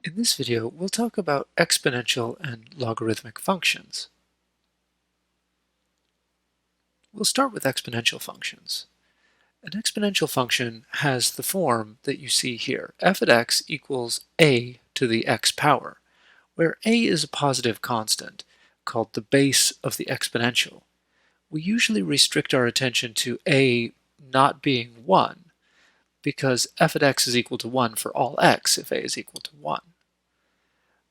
In this video, we'll talk about exponential and logarithmic functions. We'll start with exponential functions. An exponential function has the form that you see here. F of x equals a to the x power, where a is a positive constant called the base of the exponential. We usually restrict our attention to a not being 1 because f of x is equal to 1 for all x if a is equal to 1.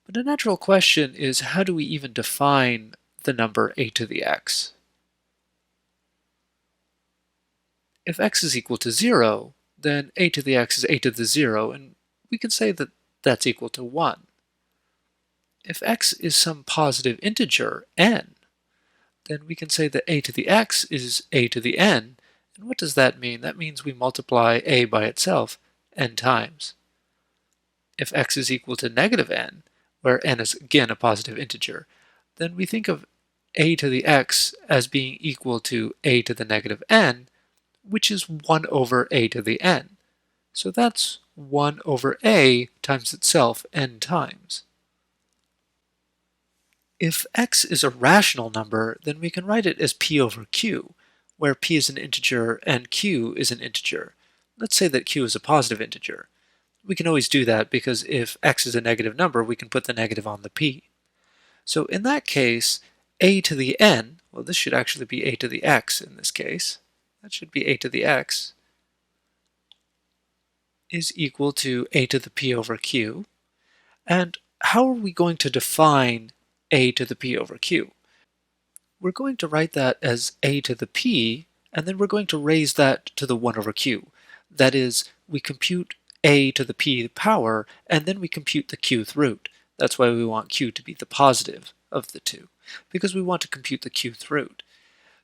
But a natural question is, how do we even define the number a to the x? If x is equal to 0, then a to the x is a to the 0, and we can say that that's equal to 1. If x is some positive integer, n, then we can say that a to the x is a to the n, and what does that mean? That means we multiply a by itself n times. If x is equal to negative n, where n is again a positive integer, then we think of a to the x as being equal to a to the negative n, which is 1 over a to the n. So that's 1 over a times itself n times. If x is a rational number, then we can write it as p over q, where p is an integer and q is an integer. Let's say that q is a positive integer. We can always do that because if x is a negative number, we can put the negative on the p. So in that case, a to the n, well, this should actually be a to the x in this case. That should be a to the x is equal to a to the p over q. And how are we going to define a to the p over q? We're going to write that as a to the p, and then we're going to raise that to the 1 over q. That is, we compute a to the p power, and then we compute the qth root. That's why we want q to be the positive of the two, because we want to compute the qth root.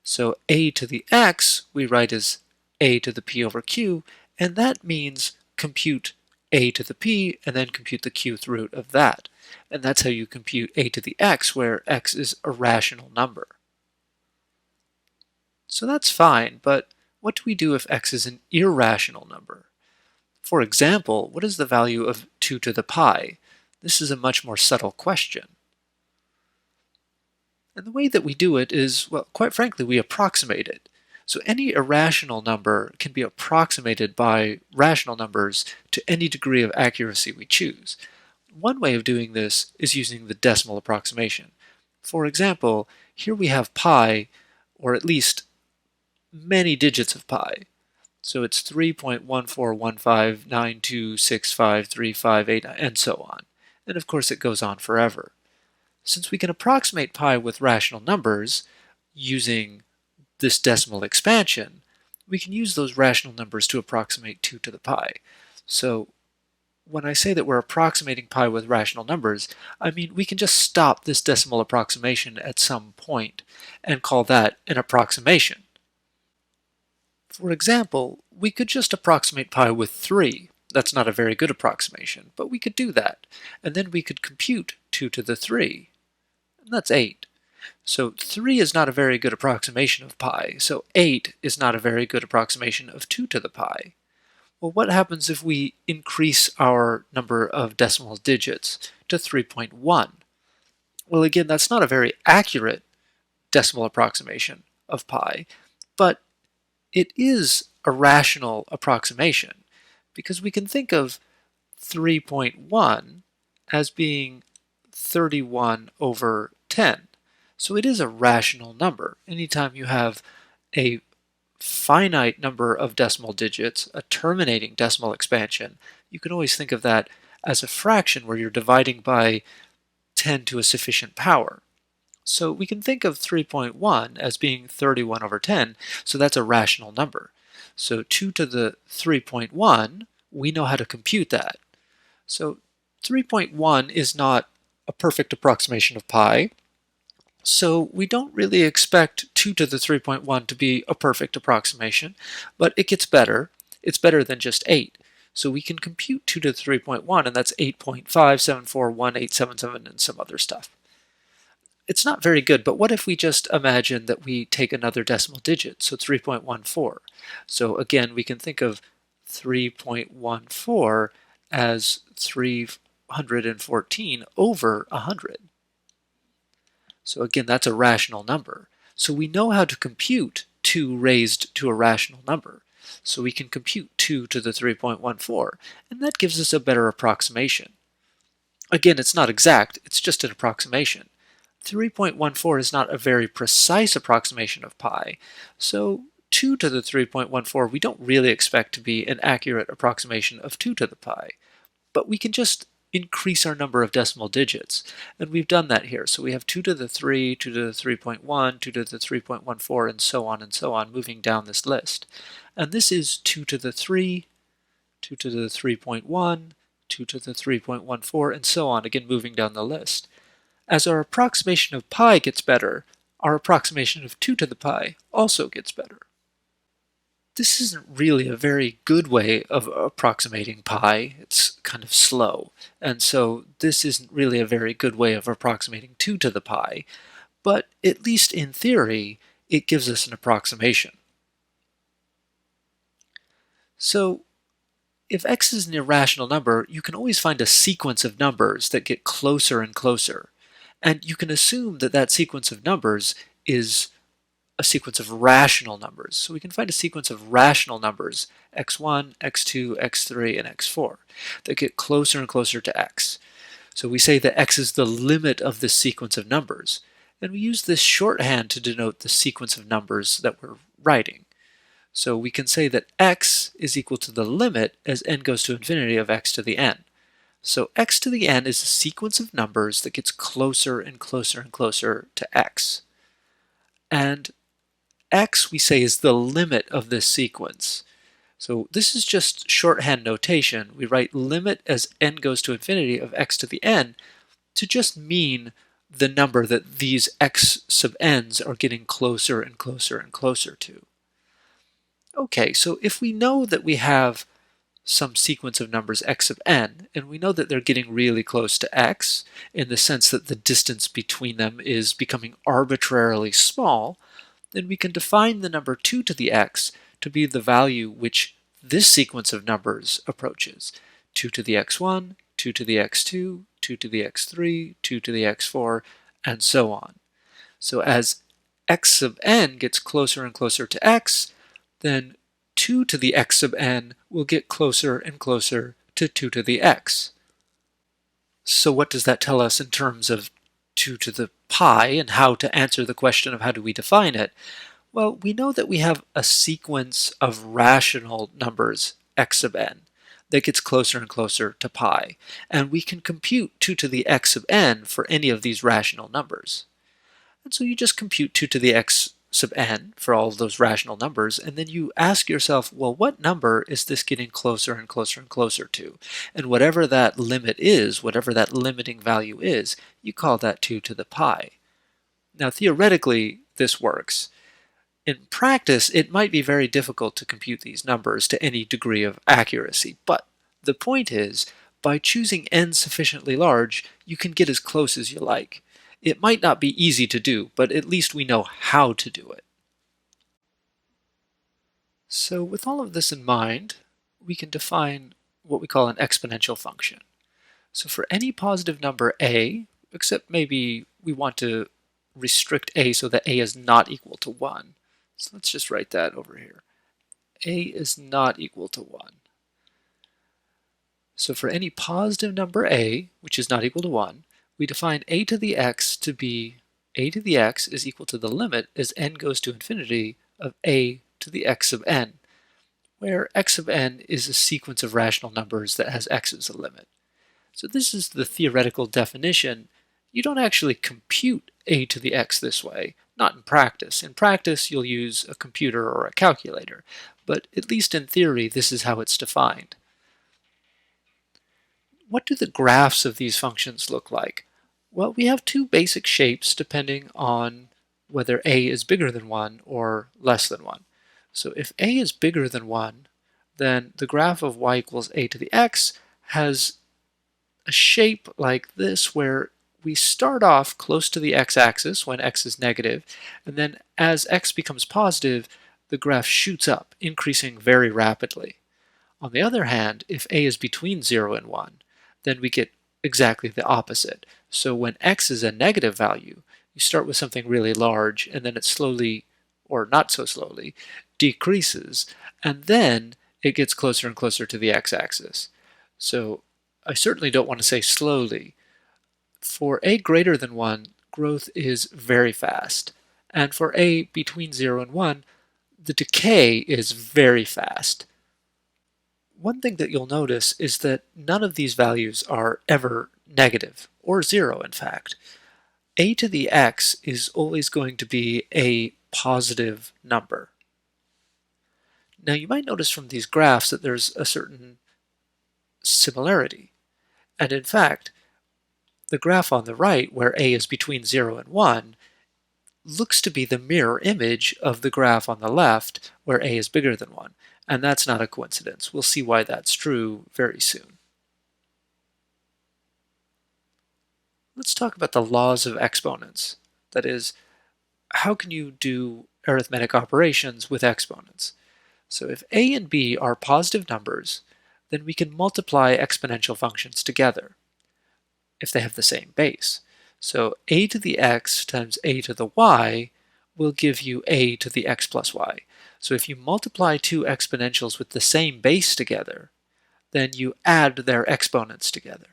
So a to the x we write as a to the p over q, and that means compute a to the p and then compute the qth root of that. And that's how you compute a to the x, where x is a rational number. So that's fine, but what do we do if x is an irrational number? For example, what is the value of 2 to the pi? This is a much more subtle question. And the way that we do it is, well, quite frankly, we approximate it. So any irrational number can be approximated by rational numbers to any degree of accuracy we choose. One way of doing this is using the decimal approximation. For example, here we have pi, or at least many digits of pi. So it's 3.14159265358, and so on. And of course it goes on forever. Since we can approximate pi with rational numbers using this decimal expansion, we can use those rational numbers to approximate 2 to the pi. So when I say that we're approximating pi with rational numbers, I mean we can just stop this decimal approximation at some point and call that an approximation. For example, we could just approximate pi with 3. That's not a very good approximation, but we could do that. And then we could compute 2 to the 3. And that's 8. So 3 is not a very good approximation of pi, so 8 is not a very good approximation of 2 to the pi. Well, what happens if we increase our number of decimal digits to 3.1? Well, again, that's not a very accurate decimal approximation of pi, but it is a rational approximation because we can think of 3.1 as being 31 over 10. So it is a rational number. Anytime you have a finite number of decimal digits, a terminating decimal expansion, you can always think of that as a fraction where you're dividing by 10 to a sufficient power. So we can think of 3.1 as being 31 over 10, so that's a rational number. So 2 to the 3.1, we know how to compute that. So 3.1 is not a perfect approximation of pi, so we don't really expect 2 to the 3.1 to be a perfect approximation, but it gets better. It's better than just 8. So we can compute 2 to the 3.1, and that's 8.57418777 and some other stuff. It's not very good, but what if we just imagine that we take another decimal digit, so 3.14. So again, we can think of 3.14 as 3 214 over 100. So again, that's a rational number. So we know how to compute 2 raised to a rational number. So we can compute 2 to the 3.14, and that gives us a better approximation. Again, it's not exact, it's just an approximation. 3.14 is not a very precise approximation of pi, so 2 to the 3.14 we don't really expect to be an accurate approximation of 2 to the pi, but we can just increase our number of decimal digits, and we've done that here. So we have 2 to the 3, 2 to the 3.1, 2 to the 3.14, and so on, moving down this list. And this is 2 to the 3, 2 to the 3.1, 2 to the 3.14, and so on, again moving down the list. As our approximation of pi gets better, our approximation of 2 to the pi also gets better. This isn't really a very good way of approximating pi. It's kind of slow, and so this isn't really a very good way of approximating 2 to the pi, but at least in theory, it gives us an approximation. So if x is an irrational number, you can always find a sequence of numbers that get closer and closer, and you can assume that that sequence of numbers is a sequence of rational numbers. So we can find a sequence of rational numbers, x1, x2, x3, and x4, that get closer and closer to x. So we say that x is the limit of this sequence of numbers, and we use this shorthand to denote the sequence of numbers that we're writing. So we can say that x is equal to the limit as n goes to infinity of x to the n. So x to the n is a sequence of numbers that gets closer and closer and closer to x. And x, we say, is the limit of this sequence. So this is just shorthand notation. We write limit as n goes to infinity of x to the n to just mean the number that these x sub n's are getting closer and closer and closer to. Okay, so if we know that we have some sequence of numbers x sub n, and we know that they're getting really close to x, in the sense that the distance between them is becoming arbitrarily small, then we can define the number 2 to the x to be the value which this sequence of numbers approaches. 2 to the x1, 2 to the x2, 2 to the x3, 2 to the x4, and so on. So as x sub n gets closer and closer to x, then 2 to the x sub n will get closer and closer to 2 to the x. So what does that tell us in terms of 2 to the pi and how to answer the question of how do we define it? Well, we know that we have a sequence of rational numbers x sub n that gets closer and closer to pi, and we can compute 2 to the x sub n for any of these rational numbers. And so you just compute 2 to the x sub n for all of those rational numbers, and then you ask yourself, well, what number is this getting closer and closer and closer to? And whatever that limit is, whatever that limiting value is, you call that 2 to the pi. Now theoretically, this works. In practice, it might be very difficult to compute these numbers to any degree of accuracy, but the point is, by choosing n sufficiently large, you can get as close as you like. It might not be easy to do, but at least we know how to do it. So with all of this in mind, we can define what we call an exponential function. So for any positive number a, except maybe we want to restrict a so that a is not equal to 1. So let's just write that over here. A is not equal to 1. So for any positive number a, which is not equal to 1, we define a to the x to be a to the x is equal to the limit as n goes to infinity of a to the x sub n, where x sub n is a sequence of rational numbers that has x as a limit. So this is the theoretical definition. You don't actually compute a to the x this way, not in practice. In practice, you'll use a computer or a calculator, but at least in theory, this is how it's defined. What do the graphs of these functions look like? Well, we have two basic shapes depending on whether a is bigger than 1 or less than 1. So if a is bigger than 1, then the graph of y equals a to the x has a shape like this, where we start off close to the x-axis when x is negative, and then as x becomes positive, the graph shoots up, increasing very rapidly. On the other hand, if a is between 0 and 1, then we get exactly the opposite. So when x is a negative value, you start with something really large, and then it slowly, or not so slowly, decreases, and then it gets closer and closer to the x-axis. So I certainly don't want to say slowly. For a greater than 1, growth is very fast, and for a between 0 and 1, the decay is very fast. One thing that you'll notice is that none of these values are ever negative, or 0 in fact. A to the x is always going to be a positive number. Now you might notice from these graphs that there's a certain similarity. And in fact, the graph on the right, where a is between 0 and 1, looks to be the mirror image of the graph on the left, where a is bigger than 1. And that's not a coincidence. We'll see why that's true very soon. Let's talk about the laws of exponents. That is, how can you do arithmetic operations with exponents? So if a and b are positive numbers, then we can multiply exponential functions together if they have the same base. So a to the x times a to the y will give you a to the x plus y. So if you multiply two exponentials with the same base together, then you add their exponents together.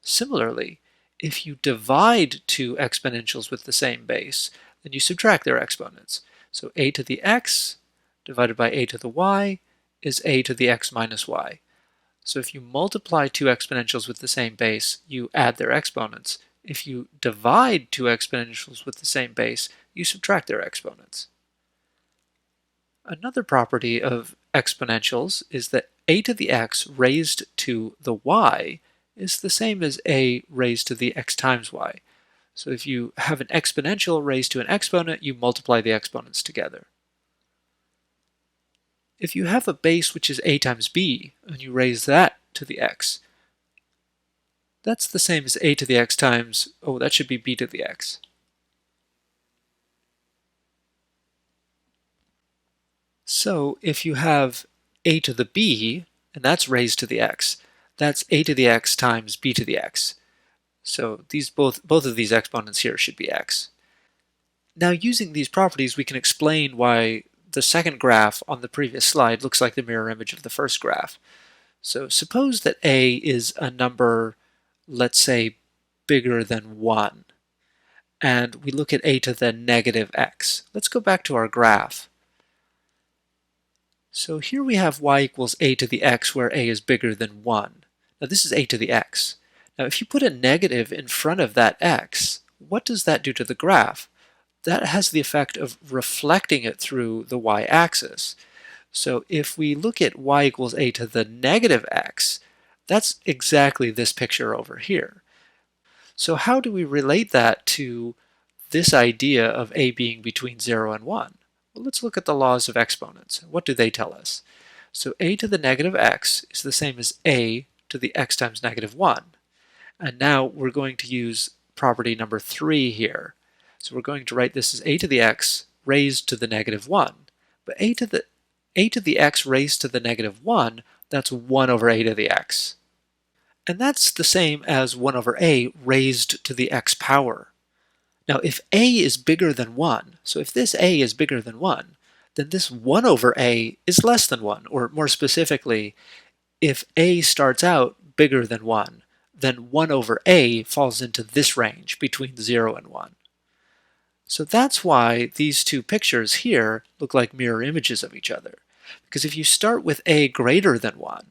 Similarly, if you divide two exponentials with the same base, then you subtract their exponents. So a to the x divided by a to the y is a to the x minus y. So if you multiply two exponentials with the same base, you add their exponents. If you divide two exponentials with the same base, you subtract their exponents. Another property of exponentials is that a to the x raised to the y is the same as a raised to the x times y. So if you have an exponential raised to an exponent, you multiply the exponents together. If you have a base which is a times b, and you raise that to the x, that's the same as a to the x times, oh, that should be b to the x. So if you have a to the b, and that's raised to the x, that's a to the x times b to the x. So these both of these exponents here should be x. Now using these properties, we can explain why the second graph on the previous slide looks like the mirror image of the first graph. So suppose that a is a number, let's say, bigger than 1, and we look at a to the negative x. Let's go back to our graph. So here we have y equals a to the x where a is bigger than 1. Now this is a to the x. Now if you put a negative in front of that x, what does that do to the graph? That has the effect of reflecting it through the y-axis. So if we look at y equals a to the negative x, that's exactly this picture over here. So how do we relate that to this idea of a being between 0 and 1? Well, let's look at the laws of exponents. What do they tell us? So a to the negative x is the same as a to the x times negative 1. And now we're going to use property number 3 here. So we're going to write this as a to the x raised to the negative 1. But a to the x raised to the negative 1, that's 1 over a to the x. And that's the same as 1 over a raised to the x power. Now if a is bigger than 1, so if this a is bigger than 1, then this 1 over a is less than 1, or more specifically, if a starts out bigger than 1, then 1 over a falls into this range between 0 and 1. So that's why these two pictures here look like mirror images of each other. Because if you start with a greater than 1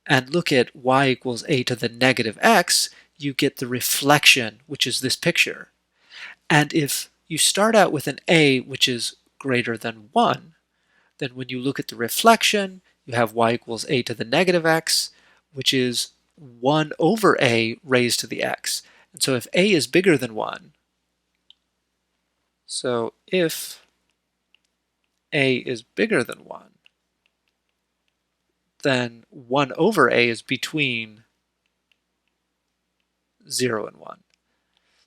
and look at y equals a to the negative x, you get the reflection, which is this picture. And if you start out with an a which is greater than 1, then when you look at the reflection, you have y equals a to the negative x, which is 1 over a raised to the x. And so if a is bigger than 1, so if a is bigger than 1, then 1 over a is between 0 and 1.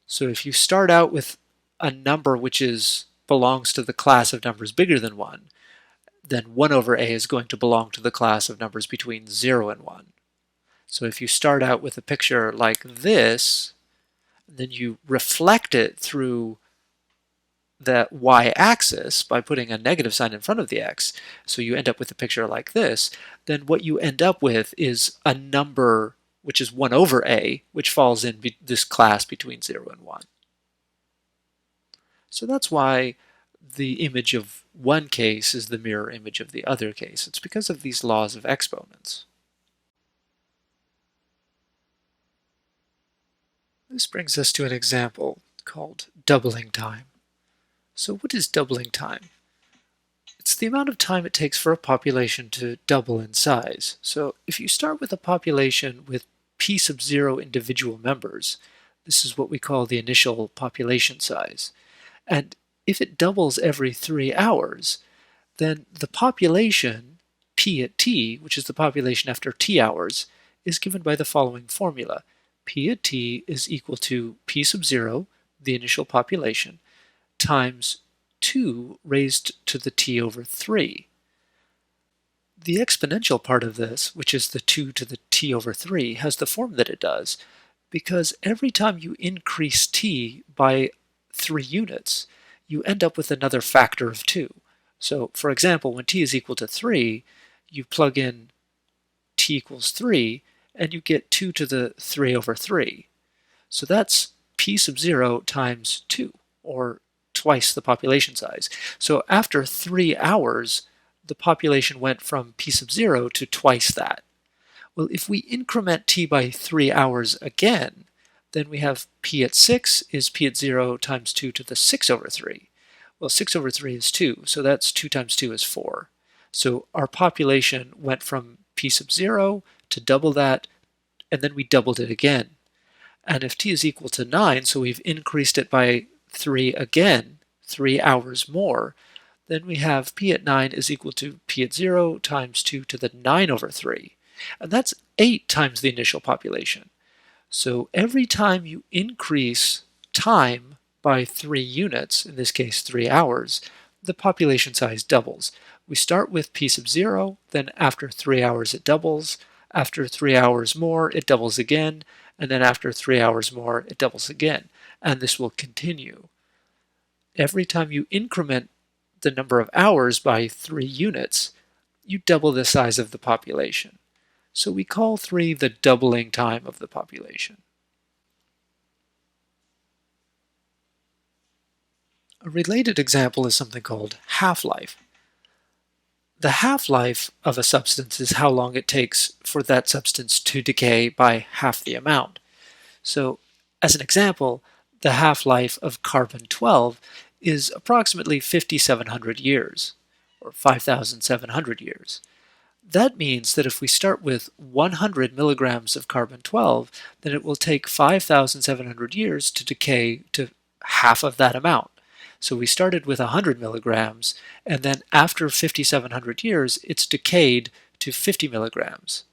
So if you start out with a number which belongs to the class of numbers bigger than 1, then 1 over a is going to belong to the class of numbers between 0 and 1. So if you start out with a picture like this, then you reflect it through the y-axis by putting a negative sign in front of the x, so you end up with a picture like this, then what you end up with is a number which is 1 over a, which falls in this class between 0 and 1. So that's why the image of one case is the mirror image of the other case. It's because of these laws of exponents. This brings us to an example called doubling time. So what is doubling time? It's the amount of time it takes for a population to double in size. So if you start with a population with p sub 0 individual members, this is what we call the initial population size. And if it doubles every 3 hours, then the population, p at t, which is the population after t hours, is given by the following formula. P at t is equal to p sub 0, the initial population, times 2 raised to the t over 3. The exponential part of this, which is the 2 to the t over 3, has the form that it does because every time you increase t by 3 units, you end up with another factor of 2. So, for example, when t is equal to 3, you plug in t equals 3, and you get 2 to the 3 over 3. So that's p sub 0 times 2, or twice the population size. So after 3 hours, the population went from p sub 0 to twice that. Well, if we increment t by 3 hours again, then we have p at 6 is p at 0 times 2 to the 6 over 3. Well, 6 over 3 is 2, so that's 2 times 2 is 4. So our population went from p sub 0 to double that, and then we doubled it again. And if t is equal to 9, so we've increased it by 3 again, 3 hours more, then we have p at 9 is equal to p at 0 times 2 to the 9 over 3. And that's 8 times the initial population. So every time you increase time by 3 units, in this case 3 hours, the population size doubles. We start with p sub 0, then after 3 hours it doubles, after 3 hours more it doubles again, and then after 3 hours more it doubles again. And this will continue. Every time you increment the number of hours by 3 units, you double the size of the population. So we call 3 the doubling time of the population. A related example is something called half-life. The half-life of a substance is how long it takes for that substance to decay by half the amount. So, as an example, the half-life of carbon-12 is approximately 5,700 years, or 5,700 years. That means that if we start with 100 milligrams of carbon-12, then it will take 5,700 years to decay to half of that amount. So we started with 100 milligrams, and then after 5,700 years, it's decayed to 50 milligrams.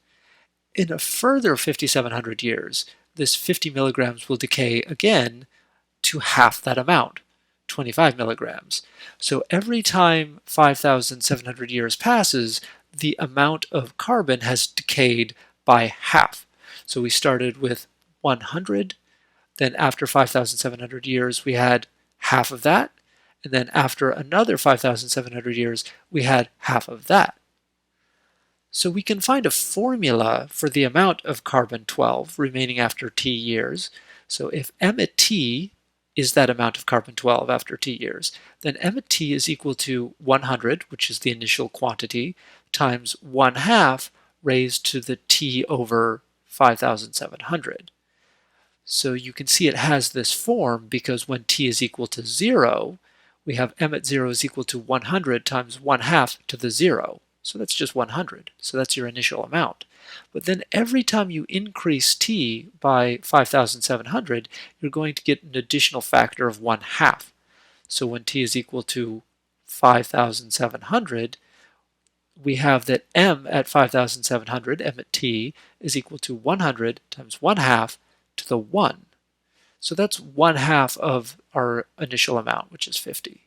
In a further 5,700 years, this 50 milligrams will decay again to half that amount, 25 milligrams. So every time 5,700 years passes, the amount of carbon has decayed by half. So we started with 100, then after 5,700 years we had half of that, and then after another 5,700 years we had half of that. So we can find a formula for the amount of carbon-12 remaining after t years. So if m at t is that amount of carbon-12 after t years, then m at t is equal to 100, which is the initial quantity, times 1/2 raised to the t over 5,700. So you can see it has this form because when t is equal to 0, we have m at 0 is equal to 100 times 1/2 to the 0. So that's just 100. So that's your initial amount. But then every time you increase t by 5,700, you're going to get an additional factor of 1/2. So when t is equal to 5,700, we have that m at 5,700, m at t, is equal to 100 times 1/2 to the 1. So that's 1/2 of our initial amount, which is 50.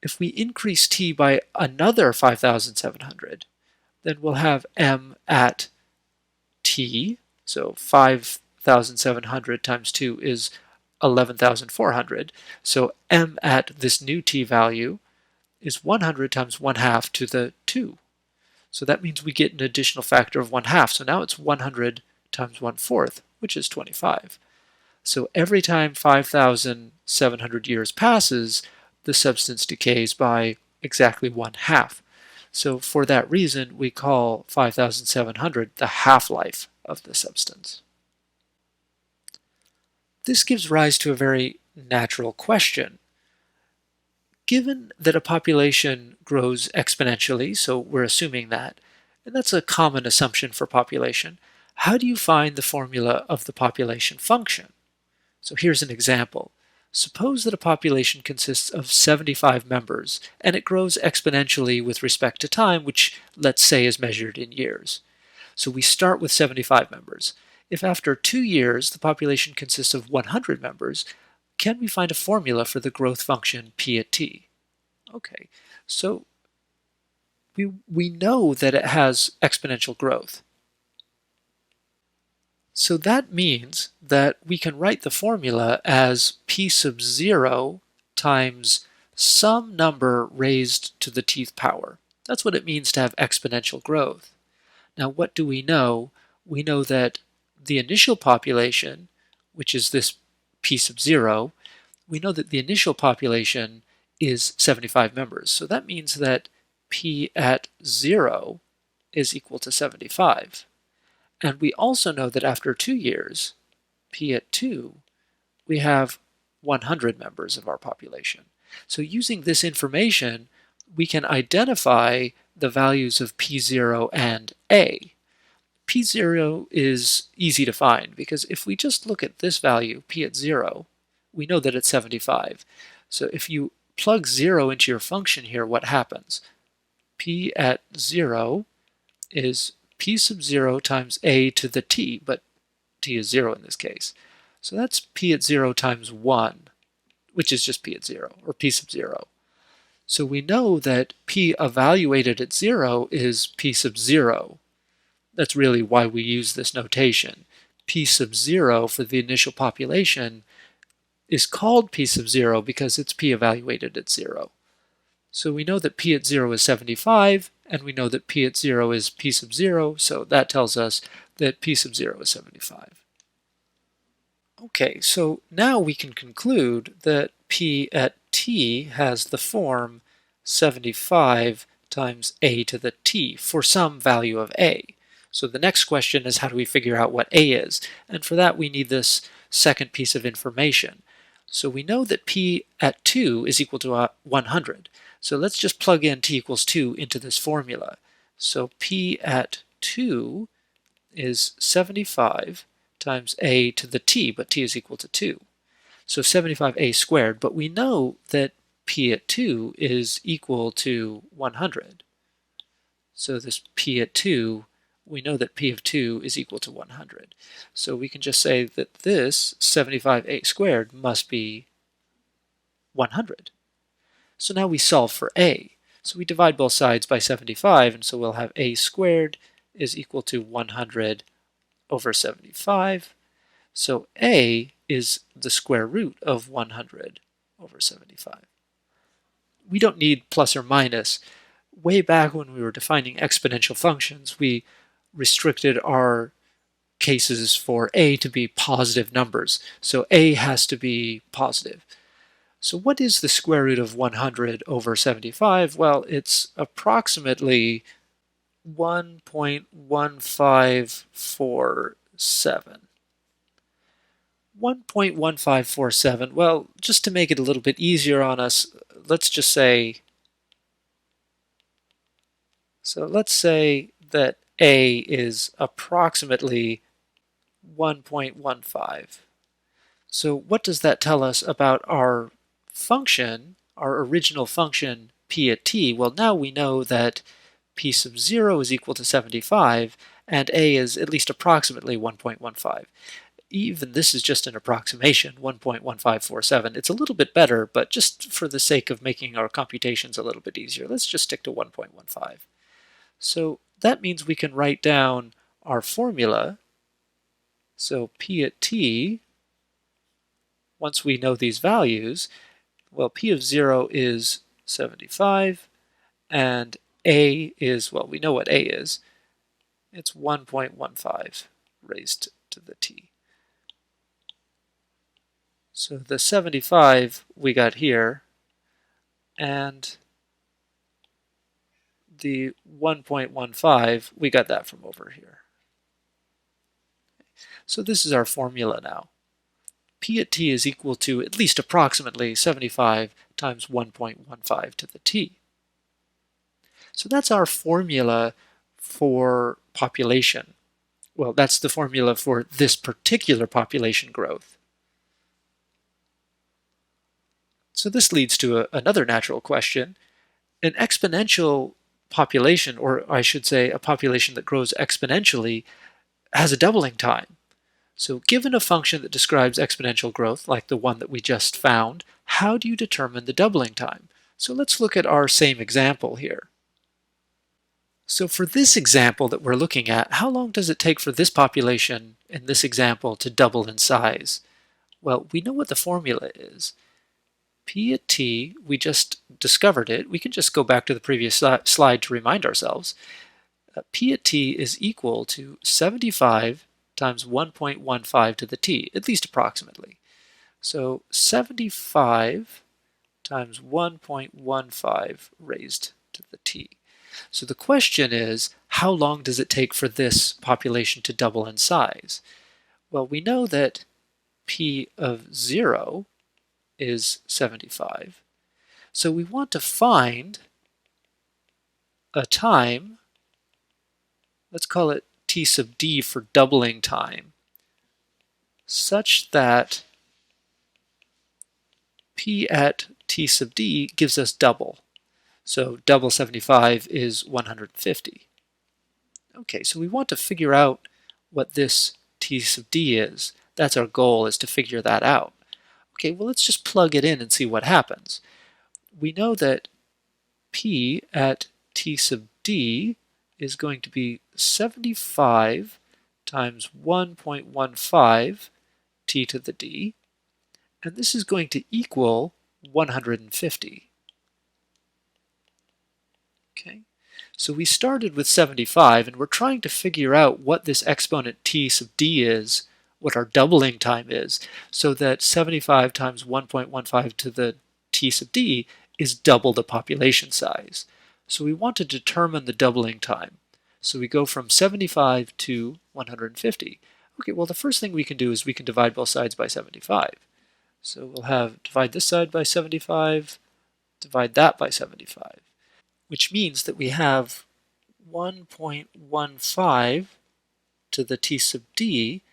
If we increase t by another 5,700, then we'll have m at p, so 5,700 times 2 is 11,400. So m at this new t value is 100 times 1/2 to the 2. So that means we get an additional factor of 1/2. So now it's 100 times 1/4, which is 25. So every time 5,700 years passes, the substance decays by exactly 1/2. So for that reason, we call 5,700 the half-life of the substance. This gives rise to a very natural question. Given that a population grows exponentially, so we're assuming that, and that's a common assumption for population, how do you find the formula of the population function? So here's an example. Suppose that a population consists of 75 members, and it grows exponentially with respect to time, which let's say is measured in years. So we start with 75 members. If after 2 years the population consists of 100 members, can we find a formula for the growth function p at t? Okay, so we know that it has exponential growth. So that means that we can write the formula as p sub 0 times some number raised to the tth power. That's what it means to have exponential growth. Now what do we know? We know that the initial population, which is this p sub 0, we know that the initial population is 75 members. So that means that p at 0 is equal to 75. And we also know that after 2 years, p at 2, we have 100 members of our population. So using this information, we can identify the values of p0 and a. p0 is easy to find because if we just look at this value, p at 0, we know that it's 75. So if you plug 0 into your function here, what happens? P at 0 is p sub 0 times a to the t, but t is 0 in this case. So that's p at 0 times 1, which is just p at 0, or p sub 0. So we know that p evaluated at 0 is p sub 0. That's really why we use this notation. P sub 0 for the initial population is called p sub 0 because it's p evaluated at 0. So we know that p at 0 is 75, and we know that p at 0 is p sub 0, so that tells us that p sub 0 is 75. Okay, so now we can conclude that p at t has the form 75 times a to the t for some value of a. So the next question is, how do we figure out what a is? And for that we need this second piece of information. So we know that p at 2 is equal to 100. So let's just plug in t equals 2 into this formula. So p at 2 is 75 times a to the t, but t is equal to 2. So 75a squared, but we know that p at 2 is equal to 100. So this p at 2, we know that p of 2 is equal to 100. So we can just say that this 75a squared must be 100. So now we solve for a. So we divide both sides by 75, and so we'll have a squared is equal to 100 over 75. So a is the square root of 100 over 75. We don't need plus or minus. Way back when we were defining exponential functions, we restricted our cases for a to be positive numbers. So a has to be positive. So what is the square root of 100 over 75? Well, it's approximately 1.1547. 1.1547, well, just to make it a little bit easier on us, let's just say, let's say that a is approximately 1.15. So what does that tell us about our function, our original function p at t? Well, now we know that p sub 0 is equal to 75, and a is at least approximately 1.15. Even this is just an approximation, 1.1547. It's a little bit better, but just for the sake of making our computations a little bit easier, let's just stick to 1.15. So that means we can write down our formula So p at t, once we know these values, well, p of 0 is 75, and a is, well, we know what a is. It's 1.15 raised to the t. So the 75 we got here, and the 1.15, we got that from over here. So this is our formula now. P at t is equal to at least approximately 75 times 1.15 to the t. So that's our formula for population. Well, that's the formula for this particular population growth. So this leads to another natural question. An exponential population, or I should say a population that grows exponentially, has a doubling time. So given a function that describes exponential growth, like the one that we just found, how do you determine the doubling time? So let's look at our same example here. So for this example that we're looking at, how long does it take for this population in this example to double in size? Well, we know what the formula is. P at t, we just discovered it. We can just go back to the previous slide to remind ourselves. P at t is equal to 75 times 1.15 to the t, at least approximately. So 75 times 1.15 raised to the t. So the question is, how long does it take for this population to double in size? Well, we know that p of 0 is 75. So we want to find a time, let's call it t sub d for doubling time, such that p at t sub d gives us double. So double 75 is 150. Okay, so we want to figure out what this t sub d is. That's our goal, is to figure that out. Okay, well, let's just plug it in and see what happens. We know that p at t sub d is going to be 75 times 1.15 t to the d, and this is going to equal 150. Okay, so we started with 75, and we're trying to figure out what this exponent t sub d is, what our doubling time is, so that 75 times 1.15 to the t sub d is double the population size. So we want to determine the doubling time. So we go from 75 to 150. Okay, well, the first thing we can do is we can divide both sides by 75. So we'll have divide this side by 75, divide that by 75, which means that we have 1.15 to the t sub d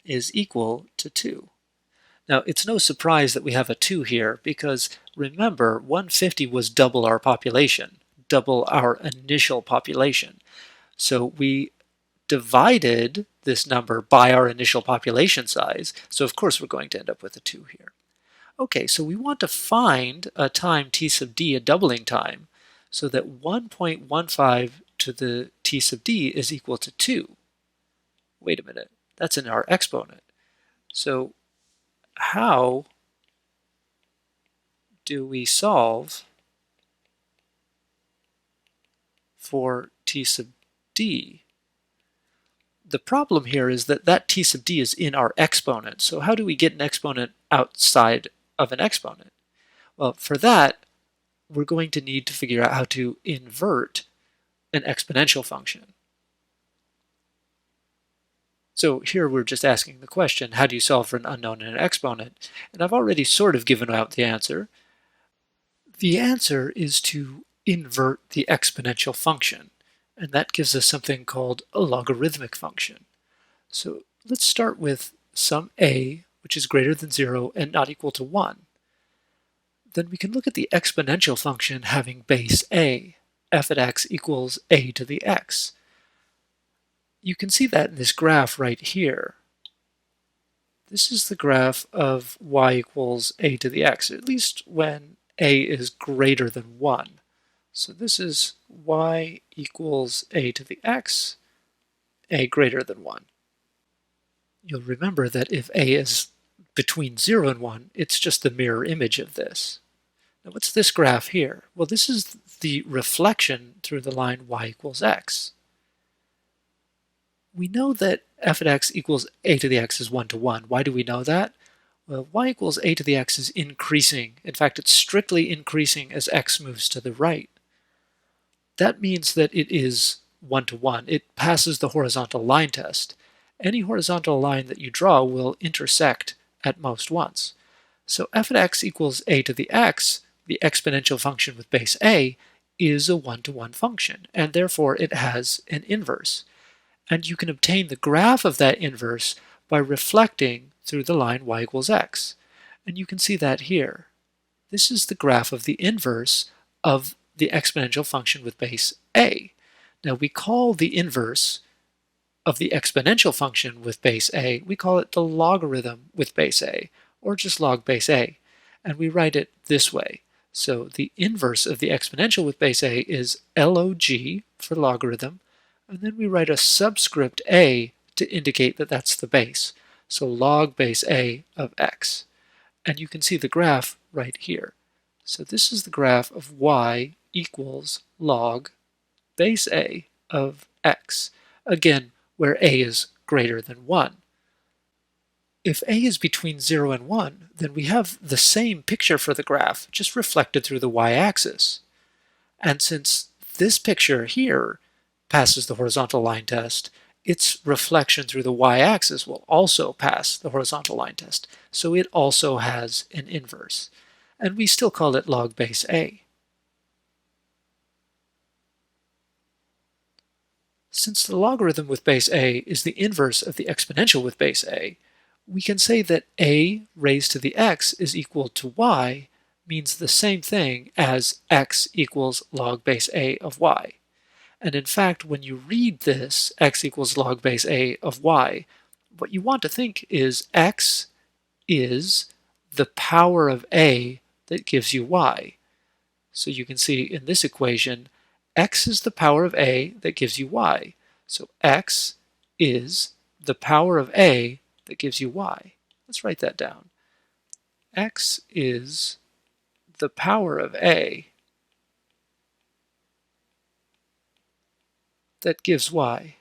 is equal to 2. Now, it's no surprise that we have a 2 here, because remember, 150 was double our population, double our initial population. So we divided this number by our initial population size, so of course we're going to end up with a 2 here. Okay, so we want to find a time t sub d, a doubling time, so that 1.15 to the t sub d is equal to 2. Wait a minute, that's in our exponent. So how do we solve for t sub d? The problem here is that that t sub d is in our exponent. So how do we get an exponent outside of an exponent? Well, for that, we're going to need to figure out how to invert an exponential function. So here we're just asking the question, how do you solve for an unknown in an exponent? And I've already sort of given out the answer. The answer is to invert the exponential function, and that gives us something called a logarithmic function. So let's start with sum a, which is greater than 0 and not equal to 1. Then we can look at the exponential function having base a. F at x equals a to the x. You can see that in this graph right here. This is the graph of y equals a to the x, at least when a is greater than 1. So this is y equals a to the x, a greater than 1. You'll remember that if a is between 0 and 1, it's just the mirror image of this. Now what's this graph here? Well, this is the reflection through the line y equals x. We know that f of x equals a to the x is 1 to 1. Why do we know that? Well, y equals a to the x is increasing. In fact, it's strictly increasing as x moves to the right. That means that it is 1 to 1. It passes the horizontal line test. Any horizontal line that you draw will intersect at most once. So f of x equals a to the x, the exponential function with base a, is a 1 to 1 function, and therefore it has an inverse. And you can obtain the graph of that inverse by reflecting through the line y equals x. And you can see that here. This is the graph of the inverse of the exponential function with base a. Now we call the inverse of the exponential function with base a, we call it the logarithm with base a, or just log base a. And we write it this way. So the inverse of the exponential with base a is log for logarithm, and then we write a subscript a to indicate that that's the base. So log base a of x. And you can see the graph right here. So this is the graph of y equals log base a of x. Again, where a is greater than 1. If a is between 0 and 1, then we have the same picture for the graph, just reflected through the y-axis. And since this picture here passes the horizontal line test, its reflection through the y-axis will also pass the horizontal line test. So it also has an inverse. And we still call it log base a. Since the logarithm with base a is the inverse of the exponential with base a, we can say that a raised to the x is equal to y means the same thing as x equals log base a of y. And in fact, when you read this, x equals log base a of y, what you want to think is x is the power of a that gives you y. So you can see in this equation, x is the power of a that gives you y. So x is the power of a that gives you y. Let's write that down. X is the power of a that gives y.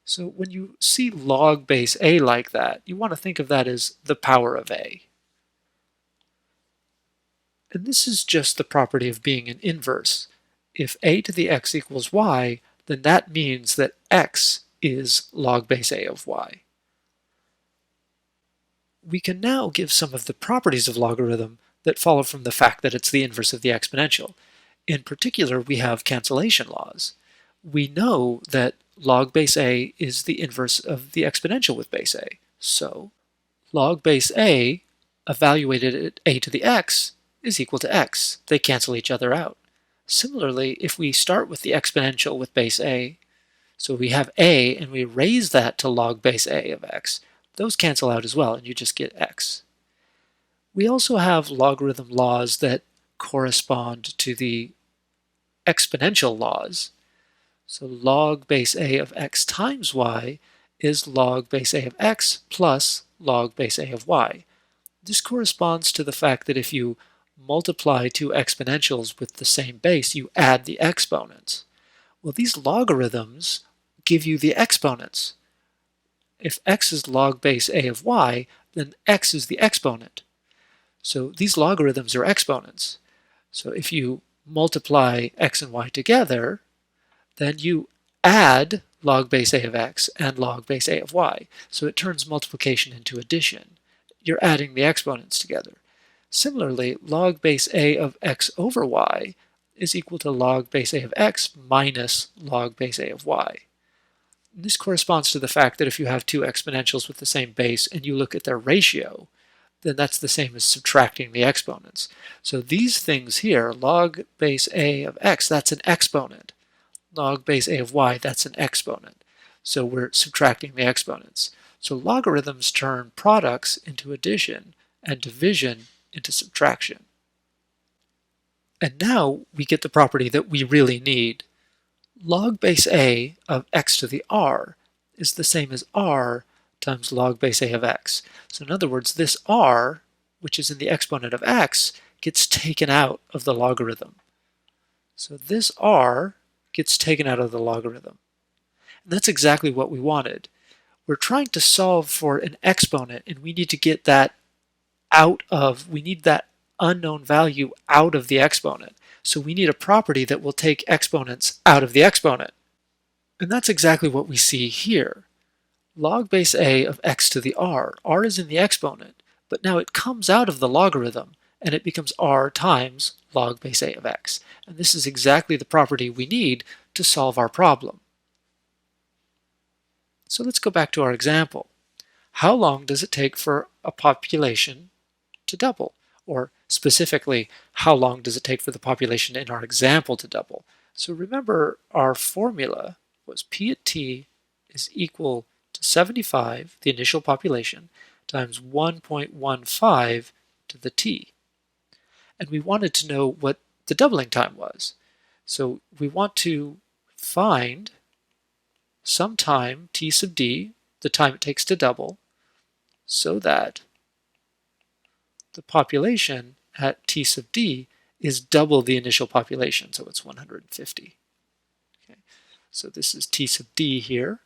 So when you see log base a like that, you want to think of that as the power of a. And this is just the property of being an inverse. If a to the x equals y, then that means that x is log base a of y. We can now give some of the properties of logarithm that follow from the fact that it's the inverse of the exponential. In particular, we have cancellation laws. We know that log base a is the inverse of the exponential with base a. So log base a evaluated at a to the x is equal to x. They cancel each other out. Similarly, if we start with the exponential with base a, so we have a and we raise that to log base a of x, those cancel out as well and you just get x. We also have logarithm laws that correspond to the exponential laws. So log base a of x times y is log base a of x plus log base a of y. This corresponds to the fact that if you multiply two exponentials with the same base, you add the exponents. Well, these logarithms give you the exponents. If x is log base a of y, then x is the exponent. So these logarithms are exponents. So if you multiply x and y together, then you add log base a of x and log base a of y. So it turns multiplication into addition. You're adding the exponents together. Similarly, log base a of x over y is equal to log base a of x minus log base a of y. And this corresponds to the fact that if you have two exponentials with the same base and you look at their ratio, then that's the same as subtracting the exponents. So these things here, log base a of x, that's an exponent. Log base a of y, that's an exponent. So we're subtracting the exponents. So logarithms turn products into addition and division into subtraction. And now we get the property that we really need. Log base a of x to the r is the same as r times log base a of x. So in other words, this r, which is in the exponent of x, gets taken out of the logarithm. So this r gets taken out of the logarithm. And that's exactly what we wanted. We're trying to solve for an exponent, and we need to get that we need that unknown value out of the exponent. So we need a property that will take exponents out of the exponent. And that's exactly what we see here. Log base a of x to the r is in the exponent, but now it comes out of the logarithm and it becomes r times log base a of x. And this is exactly the property we need to solve our problem. So let's go back to our example. How long does it take for a population to double? Or specifically, how long does it take for the population in our example to double? So remember, our formula was p at t is equal to 75, the initial population, times 1.15 to the t. And we wanted to know what the doubling time was. So we want to find some time t sub d, the time it takes to double, so that the population at t sub d is double the initial population, so it's 150. Okay, so this is t sub d here.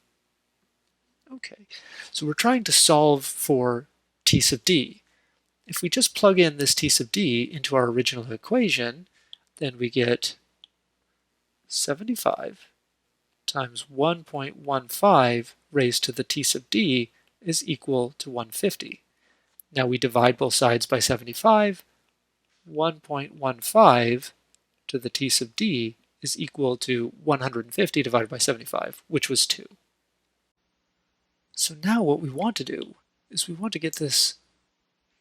Okay, so we're trying to solve for t sub d. If we just plug in this t sub d into our original equation, then we get 75 times 1.15 raised to the t sub d is equal to 150. Now we divide both sides by 75. 1.15 to the t sub d is equal to 150 divided by 75, which was 2. So now what we want to do is we want to get this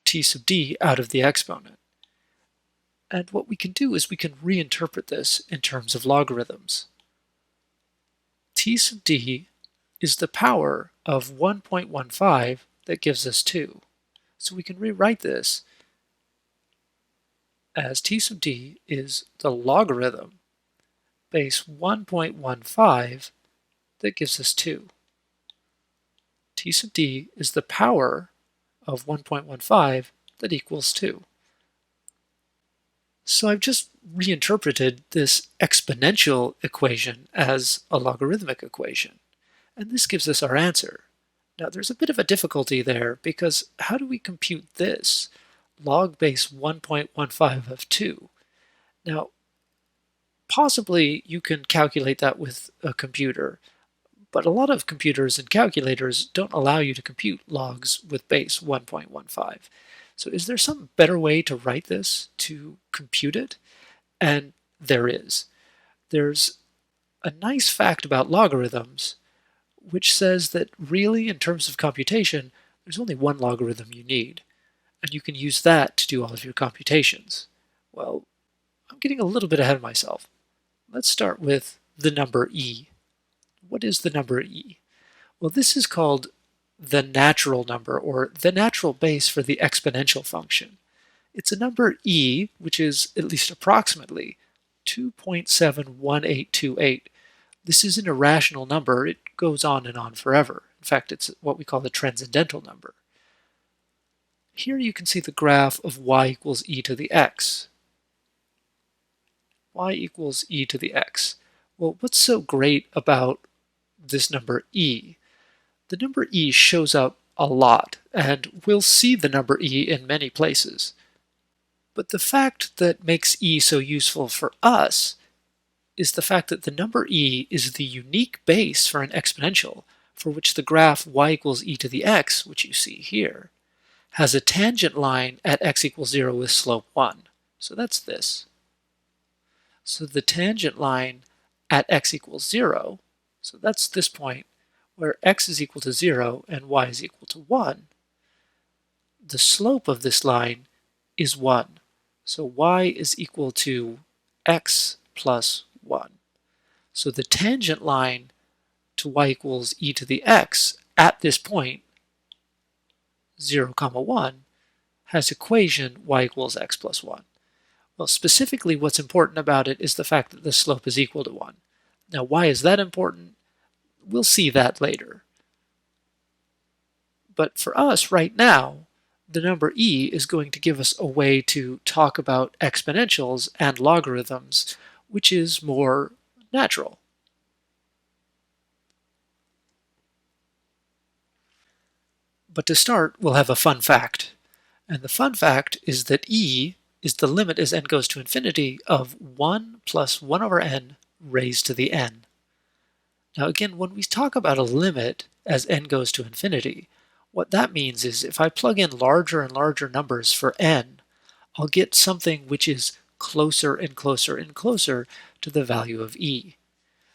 t sub d out of the exponent. And what we can do is we can reinterpret this in terms of logarithms. T sub d is the power of 1.15 that gives us 2. So we can rewrite this as t sub d is the logarithm base 1.15 that gives us 2. T sub d is the power of 1.15 that equals 2. So I've just reinterpreted this exponential equation as a logarithmic equation, and this gives us our answer. Now there's a bit of a difficulty there, because how do we compute this? Log base 1.15 of 2. Now, possibly you can calculate that with a computer, but a lot of computers and calculators don't allow you to compute logs with base 1.15. So is there some better way to write this to compute it? And there is. There's a nice fact about logarithms which says that really, in terms of computation, there's only one logarithm you need, and you can use that to do all of your computations. Well, I'm getting a little bit ahead of myself. Let's start with the number e. What is the number e? Well, this is called the natural number, or the natural base for the exponential function. It's a number e, which is, at least approximately, 2.71828. This is an irrational number. It goes on and on forever. In fact, it's what we call the transcendental number. Here you can see the graph of y equals e to the x. Y equals e to the x. Well, what's so great about this number e? The number e shows up a lot, and we'll see the number e in many places. But the fact that makes e so useful for us is the fact that the number e is the unique base for an exponential for which the graph y equals e to the x, which you see here, has a tangent line at x equals 0 with slope 1. So that's this. So the tangent line at x equals 0, so that's this point where x is equal to 0 and y is equal to 1. The slope of this line is 1. So y is equal to x plus 1. So the tangent line to y equals e to the x at this point, 0, 1, has equation y equals x plus 1. Well, specifically what's important about it is the fact that the slope is equal to 1. Now, why is that important? We'll see that later. But for us right now, the number e is going to give us a way to talk about exponentials and logarithms, which is more natural. But to start, we'll have a fun fact. And the fun fact is that e is the limit as n goes to infinity of 1 plus 1 over n raised to the n. Now again, when we talk about a limit as n goes to infinity, what that means is if I plug in larger and larger numbers for n, I'll get something which is closer and closer and closer to the value of e.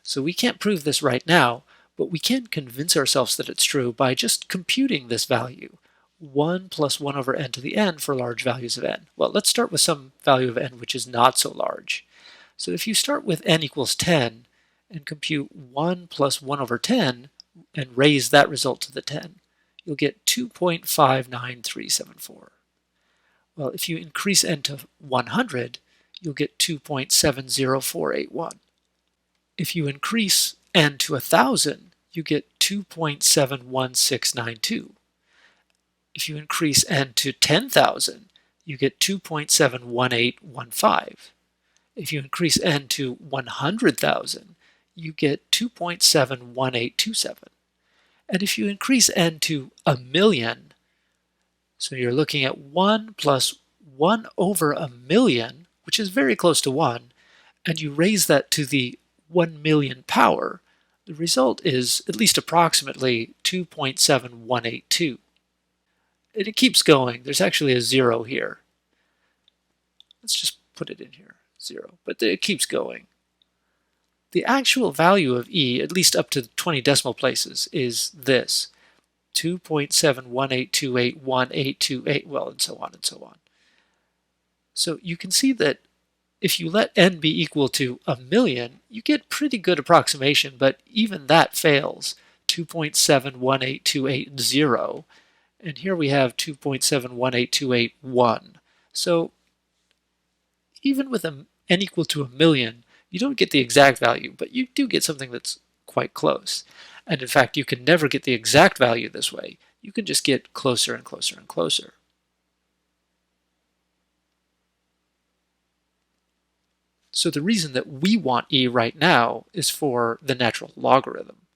So we can't prove this right now, but we can convince ourselves that it's true by just computing this value, 1 plus 1 over n to the n for large values of n. Well, let's start with some value of n which is not so large. So if you start with n equals 10 and compute 1 plus 1 over 10 and raise that result to the 10, you'll get 2.59374. Well, if you increase n to 100, you'll get 2.70481. If you increase n to 1,000, you get 2.71692. If you increase n to 10,000, you get 2.71815. If you increase n to 100,000, you get 2.71827. And if you increase n to 1,000,000, so you're looking at 1 plus 1 over 1,000,000, which is very close to 1, and you raise that to the 1,000,000 power, the result is at least approximately 2.7182. And it keeps going. There's actually a 0 here. Let's just put it in here, 0. But it keeps going. The actual value of e, at least up to 20 decimal places, is this, 2.718281828, well, and so on and so on. So you can see that if you let n be equal to 1,000,000, you get pretty good approximation, but even that fails, 2.718280, and here we have 2.718281. So even with n equal to 1,000,000, you don't get the exact value, but you do get something that's quite close. And in fact, you can never get the exact value this way. You can just get closer and closer and closer. So the reason that we want e right now is for the natural logarithm.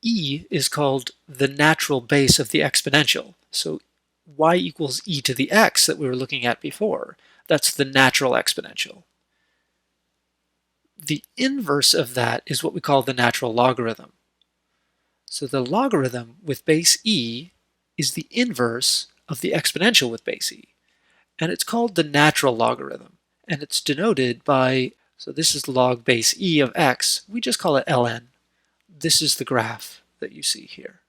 E is called the natural base of the exponential. So y equals e to the x that we were looking at before, that's the natural exponential. The inverse of that is what we call the natural logarithm. So the logarithm with base e is the inverse of the exponential with base e. And it's called the natural logarithm. And it's denoted by, so this is log base e of x. We just call it ln. This is the graph that you see here.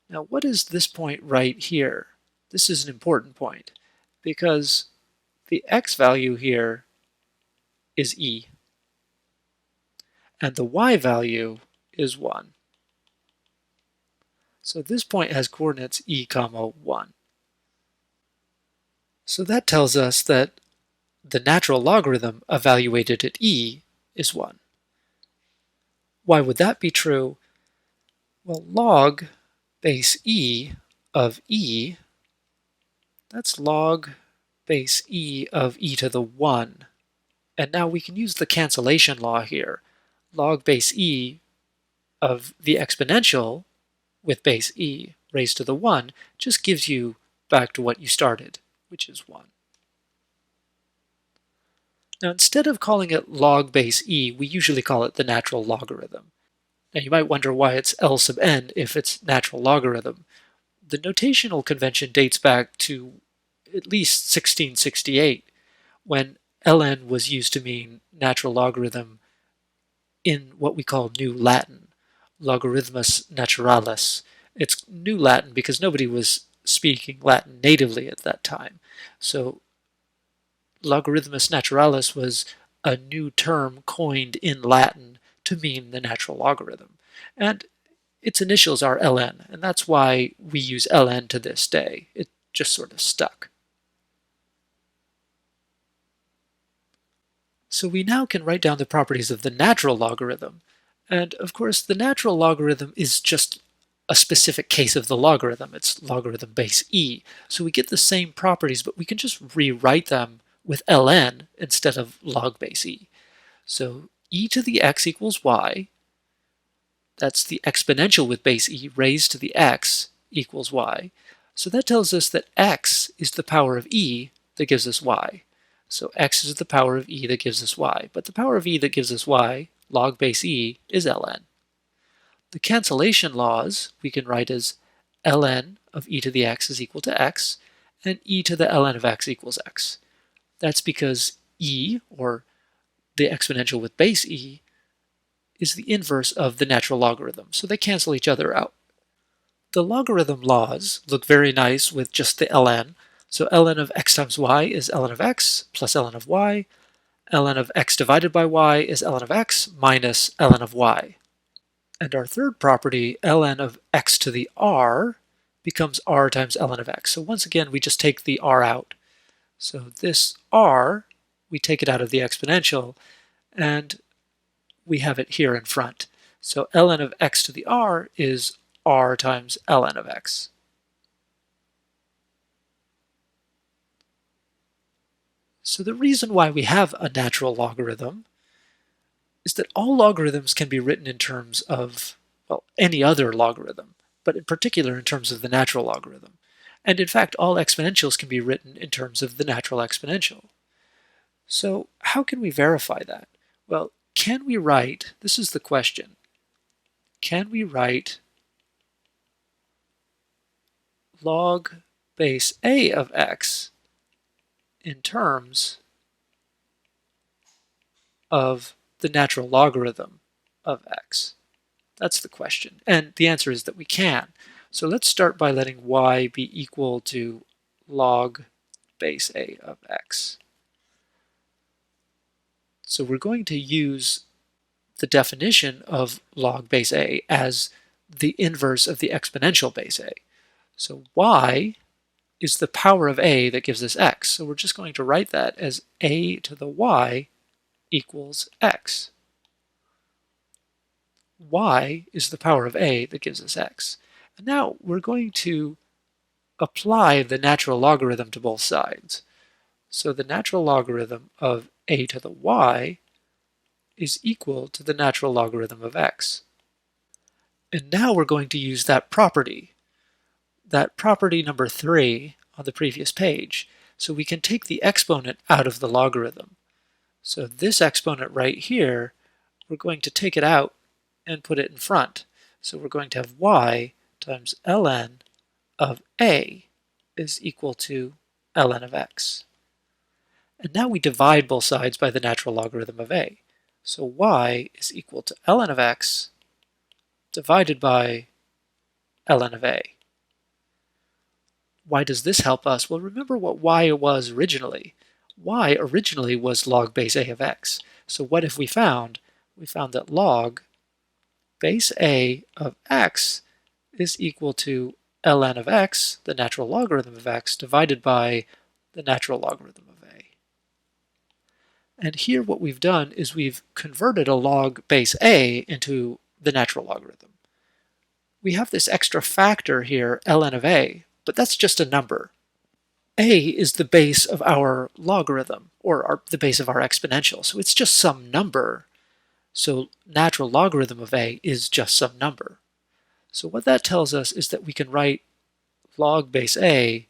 Now what is this point right here? This is an important point because the x value here is e, and the y value is 1. So this point has coordinates e comma 1. So that tells us that the natural logarithm evaluated at e is 1. Why would that be true? Well, log base e of e, that's log base e of e to the 1. And now we can use the cancellation law here. Log base e of the exponential with base e raised to the 1 just gives you back to what you started, which is 1. Now instead of calling it log base e, we usually call it the natural logarithm. Now you might wonder why it's L sub n if it's natural logarithm. The notational convention dates back to at least 1668, when ln was used to mean natural logarithm in what we call New Latin, Logarithmus Naturalis. It's New Latin because nobody was speaking Latin natively at that time. So Logarithmus Naturalis was a new term coined in Latin to mean the natural logarithm. And its initials are ln, and that's why we use ln to this day. It just sort of stuck. So we now can write down the properties of the natural logarithm. And of course, the natural logarithm is just a specific case of the logarithm. It's logarithm base e. So we get the same properties, but we can just rewrite them with ln instead of log base e. So e to the x equals y. That's the exponential with base e raised to the x equals y. So that tells us that x is the power of e that gives us y. So x is the power of e that gives us y. But the power of e that gives us y, log base e, is ln. The cancellation laws we can write as ln of e to the x is equal to x, and e to the ln of x equals x. That's because e, or the exponential with base e, is the inverse of the natural logarithm, so they cancel each other out. The logarithm laws look very nice with just the ln. So ln of x times y is ln of x plus ln of y. Ln of x divided by y is ln of x minus ln of y. And our third property, ln of x to the r, becomes r times ln of x. So once again, we just take the r out. So this r, we take it out of the exponential, and we have it here in front. So ln of x to the r is r times ln of x. So the reason why we have a natural logarithm is that all logarithms can be written in terms of, well, any other logarithm, but in particular in terms of the natural logarithm. And in fact, all exponentials can be written in terms of the natural exponential. So how can we verify that? Well, can we write, this is the question, can we write log base a of x in terms of the natural logarithm of x? That's the question. And the answer is that we can. So let's start by letting y be equal to log base a of x. So we're going to use the definition of log base a as the inverse of the exponential base a. So y is the power of a that gives us x. So we're just going to write that as a to the y equals x. Y is the power of a that gives us x. And now we're going to apply the natural logarithm to both sides. So the natural logarithm of a to the y is equal to the natural logarithm of x. And now we're going to use that property number 3 on the previous page. So we can take the exponent out of the logarithm. So this exponent right here, we're going to take it out and put it in front. So we're going to have y times ln of a is equal to ln of x. And now we divide both sides by the natural logarithm of a. So y is equal to ln of x divided by ln of a. Why does this help us? Well, remember what y was originally. Y originally was log base a of x. So what have we found? We found that log base a of x is equal to ln of x, the natural logarithm of x, divided by the natural logarithm of a. And here what we've done is we've converted a log base a into the natural logarithm. We have this extra factor here, ln of a, but that's just a number. A is the base of our logarithm, or the base of our exponential, so it's just some number. So natural logarithm of a is just some number. So what that tells us is that we can write log base a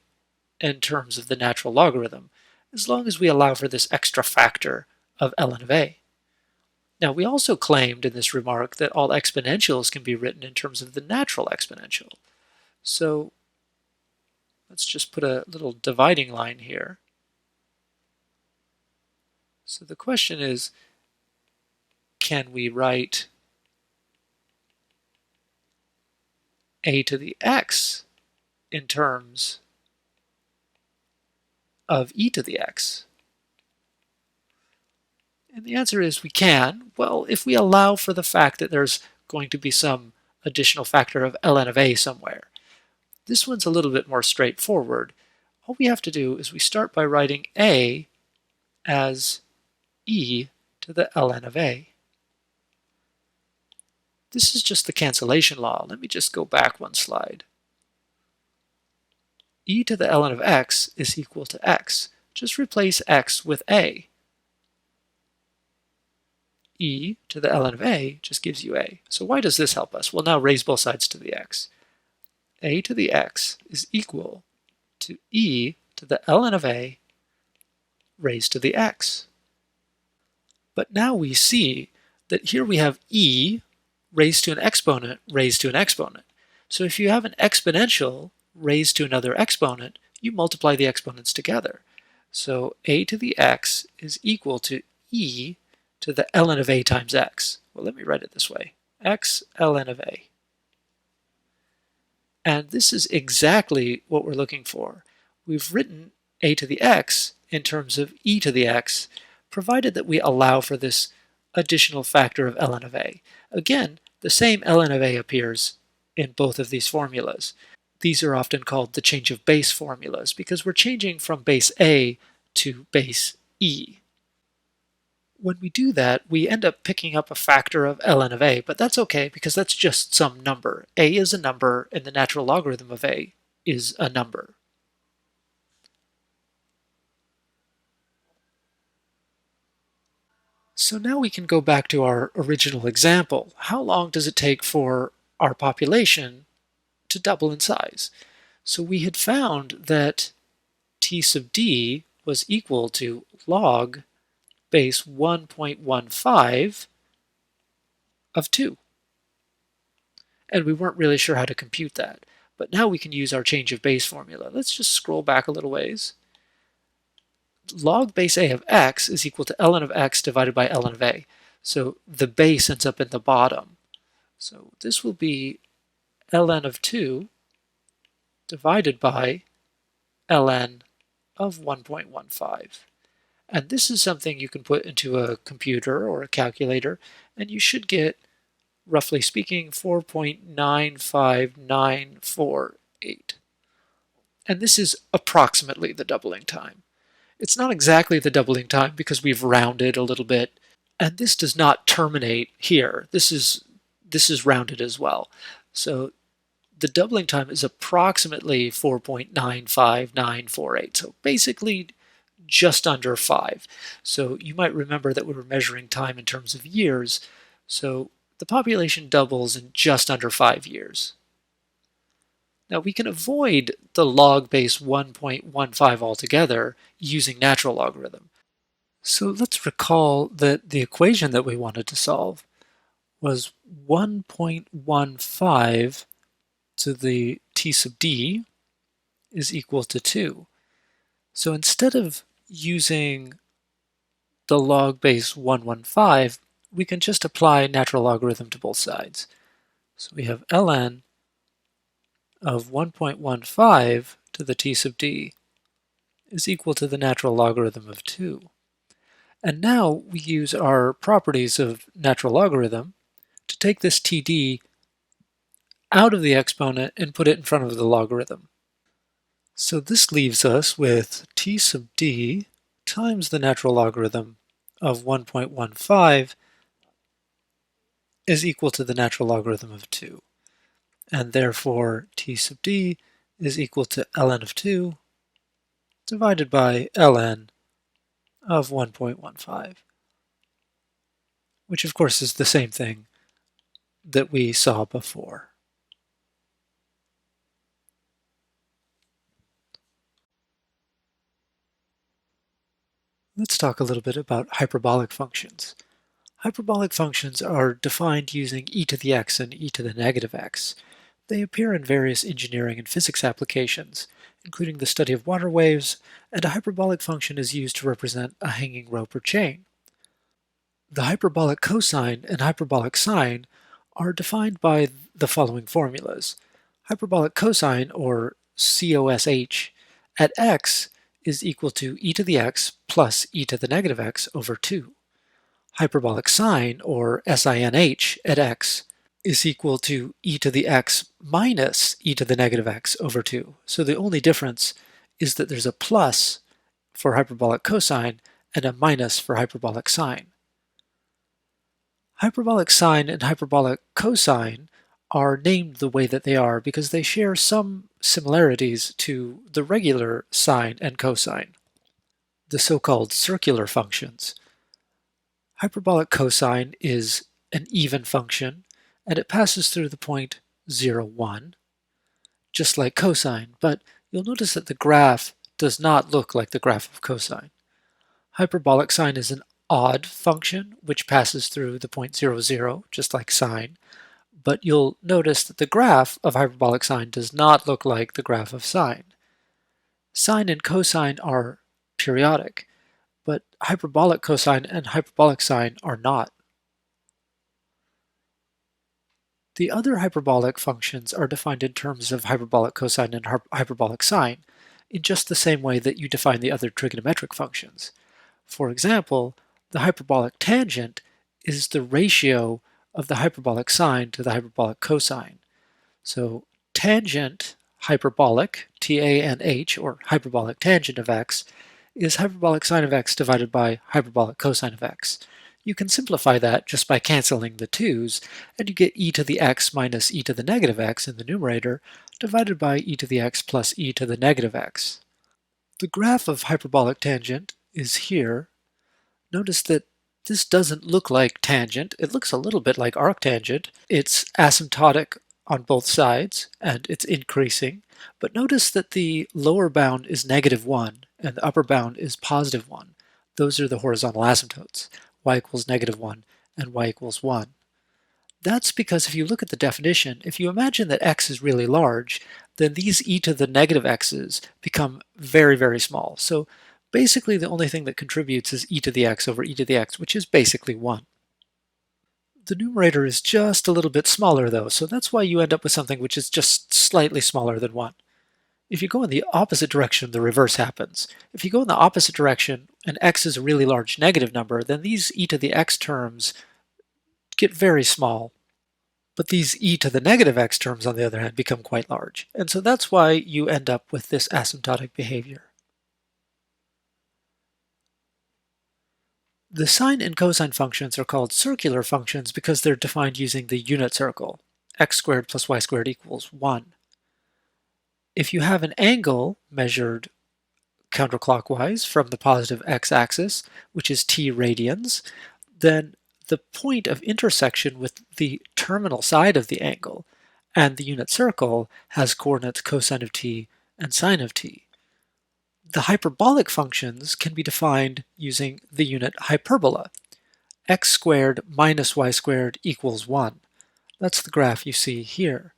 in terms of the natural logarithm, as long as we allow for this extra factor of ln of a. Now we also claimed in this remark that all exponentials can be written in terms of the natural exponential. So let's just put a little dividing line here. So the question is, can we write a to the x in terms of e to the x? And the answer is we can. Well, if we allow for the fact that there's going to be some additional factor of ln of a somewhere. This one's a little bit more straightforward. All we have to do is we start by writing a as e to the ln of a. This is just the cancellation law. Let me just go back one slide. E to the ln of x is equal to x. Just replace x with a. E to the ln of a just gives you a. So why does this help us? Well, now raise both sides to the x. A to the x is equal to e to the ln of a raised to the x. But now we see that here we have e raised to an exponent raised to an exponent. So if you have an exponential raised to another exponent, you multiply the exponents together. So a to the x is equal to e to the ln of a times x. Well, let me write it this way. X ln of a. And this is exactly what we're looking for. We've written a to the x in terms of e to the x, provided that we allow for this additional factor of ln of a. Again, the same ln of a appears in both of these formulas. These are often called the change of base formulas because we're changing from base a to base e. When we do that, we end up picking up a factor of ln of a, but that's okay because that's just some number. A is a number, and the natural logarithm of a is a number. So now we can go back to our original example. How long does it take for our population to double in size? So we had found that t sub d was equal to log base 1.15 of 2. And we weren't really sure how to compute that. But now we can use our change of base formula. Let's just scroll back a little ways. Log base a of x is equal to ln of x divided by ln of a. So the base ends up in the bottom. So this will be ln of 2 divided by ln of 1.15. And this is something you can put into a computer or a calculator, and you should get, roughly speaking, 4.95948. And this is approximately the doubling time. It's not exactly the doubling time because we've rounded a little bit, and this does not terminate here. This is rounded as well. So the doubling time is approximately 4.95948. So basically just under 5. So you might remember that we were measuring time in terms of years. So the population doubles in just under 5 years. Now we can avoid the log base 1.15 altogether using natural logarithm. So let's recall that the equation that we wanted to solve was 1.15 to the t sub d is equal to 2. So instead of using the log base 115, we can just apply natural logarithm to both sides. So we have ln of 1.15 to the t sub d is equal to the natural logarithm of 2. And now we use our properties of natural logarithm to take this td out of the exponent and put it in front of the logarithm. So this leaves us with t sub d times the natural logarithm of 1.15 is equal to the natural logarithm of 2. And therefore t sub d is equal to ln of 2 divided by ln of 1.15, which of course is the same thing that we saw before. Let's talk a little bit about hyperbolic functions. Hyperbolic functions are defined using e to the x and e to the negative x. They appear in various engineering and physics applications, including the study of water waves, and a hyperbolic function is used to represent a hanging rope or chain. The hyperbolic cosine and hyperbolic sine are defined by the following formulas. Hyperbolic cosine, or COSH, at x is equal to e to the x plus e to the negative x over 2. Hyperbolic sine, or SINH, at x is equal to e to the x minus e to the negative x over 2. So the only difference is that there's a plus for hyperbolic cosine and a minus for hyperbolic sine. Hyperbolic sine and hyperbolic cosine are named the way that they are because they share some similarities to the regular sine and cosine, the so-called circular functions. Hyperbolic cosine is an even function, and it passes through the point 0, 1, just like cosine, but you'll notice that the graph does not look like the graph of cosine. Hyperbolic sine is an odd function, which passes through the point 0, 0, just like sine, but you'll notice that the graph of hyperbolic sine does not look like the graph of sine. Sine and cosine are periodic, but hyperbolic cosine and hyperbolic sine are not. The other hyperbolic functions are defined in terms of hyperbolic cosine and hyperbolic sine, in just the same way that you define the other trigonometric functions. For example, the hyperbolic tangent is the ratio of the hyperbolic sine to the hyperbolic cosine. So tangent hyperbolic, TANH, or hyperbolic tangent of x, is hyperbolic sine of x divided by hyperbolic cosine of x. You can simplify that just by canceling the 2's, and you get e to the x minus e to the negative x in the numerator, divided by e to the x plus e to the negative x. The graph of hyperbolic tangent is here. Notice that this doesn't look like tangent. It looks a little bit like arctangent. It's asymptotic on both sides, and it's increasing. But notice that the lower bound is -1, and the upper bound is +1. Those are the horizontal asymptotes, y equals -1 and y equals 1. That's because if you look at the definition, if you imagine that x is really large, then these e to the negative x's become very, very small. So basically the only thing that contributes is e to the x over e to the x, which is basically 1. The numerator is just a little bit smaller though, so that's why you end up with something which is just slightly smaller than 1. If you go in the opposite direction, the reverse happens. If you go in the opposite direction and x is a really large negative number, then these e to the x terms get very small. But these e to the negative x terms, on the other hand, become quite large. And so that's why you end up with this asymptotic behavior. The sine and cosine functions are called circular functions because they're defined using the unit circle, x squared plus y squared equals 1. If you have an angle measured counterclockwise from the positive x-axis, which is t radians, then the point of intersection with the terminal side of the angle and the unit circle has coordinates cosine of t and sine of t. The hyperbolic functions can be defined using the unit hyperbola. X squared minus y squared equals 1. That's the graph you see here.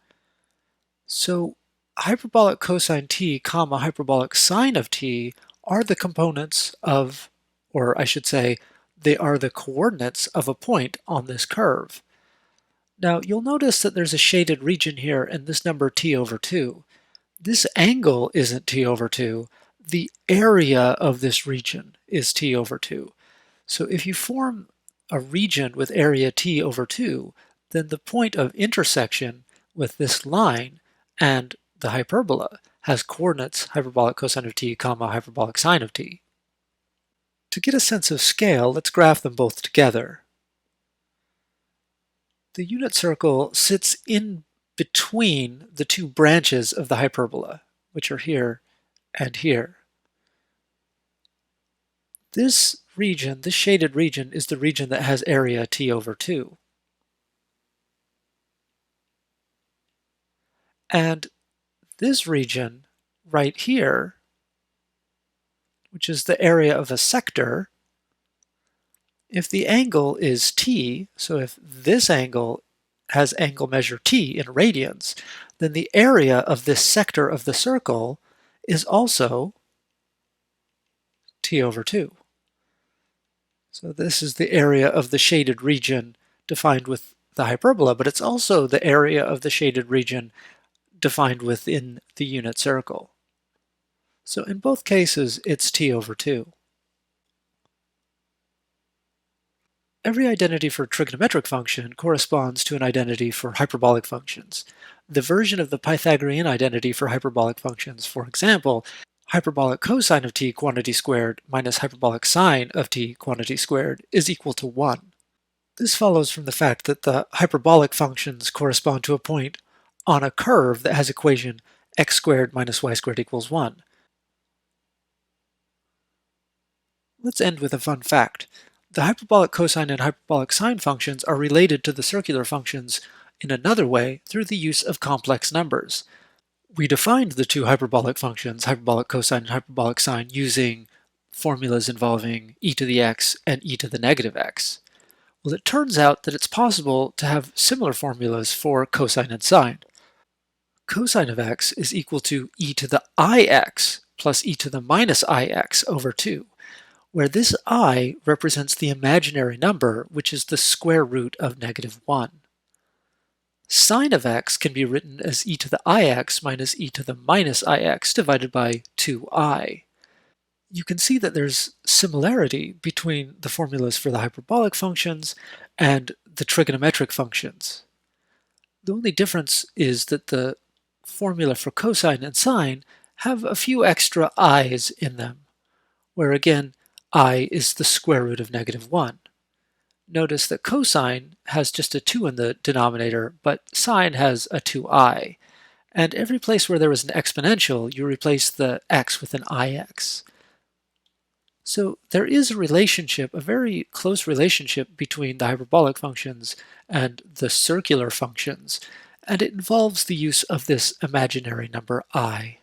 So hyperbolic cosine t comma hyperbolic sine of t are the components of, or I should say, they are the coordinates of a point on this curve. Now you'll notice that there's a shaded region here and this number t over 2. This angle isn't t over 2. The area of this region is t over 2. So if you form a region with area t over 2, then the point of intersection with this line and the hyperbola has coordinates hyperbolic cosine of t comma hyperbolic sine of t. To get a sense of scale, let's graph them both together. The unit circle sits in between the two branches of the hyperbola, which are here and here. This region, this shaded region, is the region that has area t over 2. And this region right here, which is the area of a sector, if the angle is t, so if this angle has angle measure t in radians, then the area of this sector of the circle is also t over 2. So this is the area of the shaded region defined with the hyperbola, but it's also the area of the shaded region defined within the unit circle. So in both cases, it's t over 2. Every identity for a trigonometric function corresponds to an identity for hyperbolic functions. The version of the Pythagorean identity for hyperbolic functions, for example, hyperbolic cosine of t quantity squared minus hyperbolic sine of t quantity squared is equal to 1. This follows from the fact that the hyperbolic functions correspond to a point on a curve that has equation x squared minus y squared equals 1. Let's end with a fun fact. The hyperbolic cosine and hyperbolic sine functions are related to the circular functions in another way through the use of complex numbers. We defined the two hyperbolic functions, hyperbolic cosine and hyperbolic sine, using formulas involving e to the x and e to the negative x. Well, it turns out that it's possible to have similar formulas for cosine and sine. Cosine of x is equal to e to the ix plus e to the minus ix over 2, where this I represents the imaginary number, which is the square root of negative 1. Sine of x can be written as e to the ix minus e to the minus ix divided by 2I. You can see that there's similarity between the formulas for the hyperbolic functions and the trigonometric functions. The only difference is that the formula for cosine and sine have a few extra i's in them, where again I is the square root of negative 1. Notice that cosine has just a 2 in the denominator, but sine has a 2i. And every place where there is an exponential, you replace the x with an ix. So there is a relationship, a very close relationship between the hyperbolic functions and the circular functions, and it involves the use of this imaginary number I.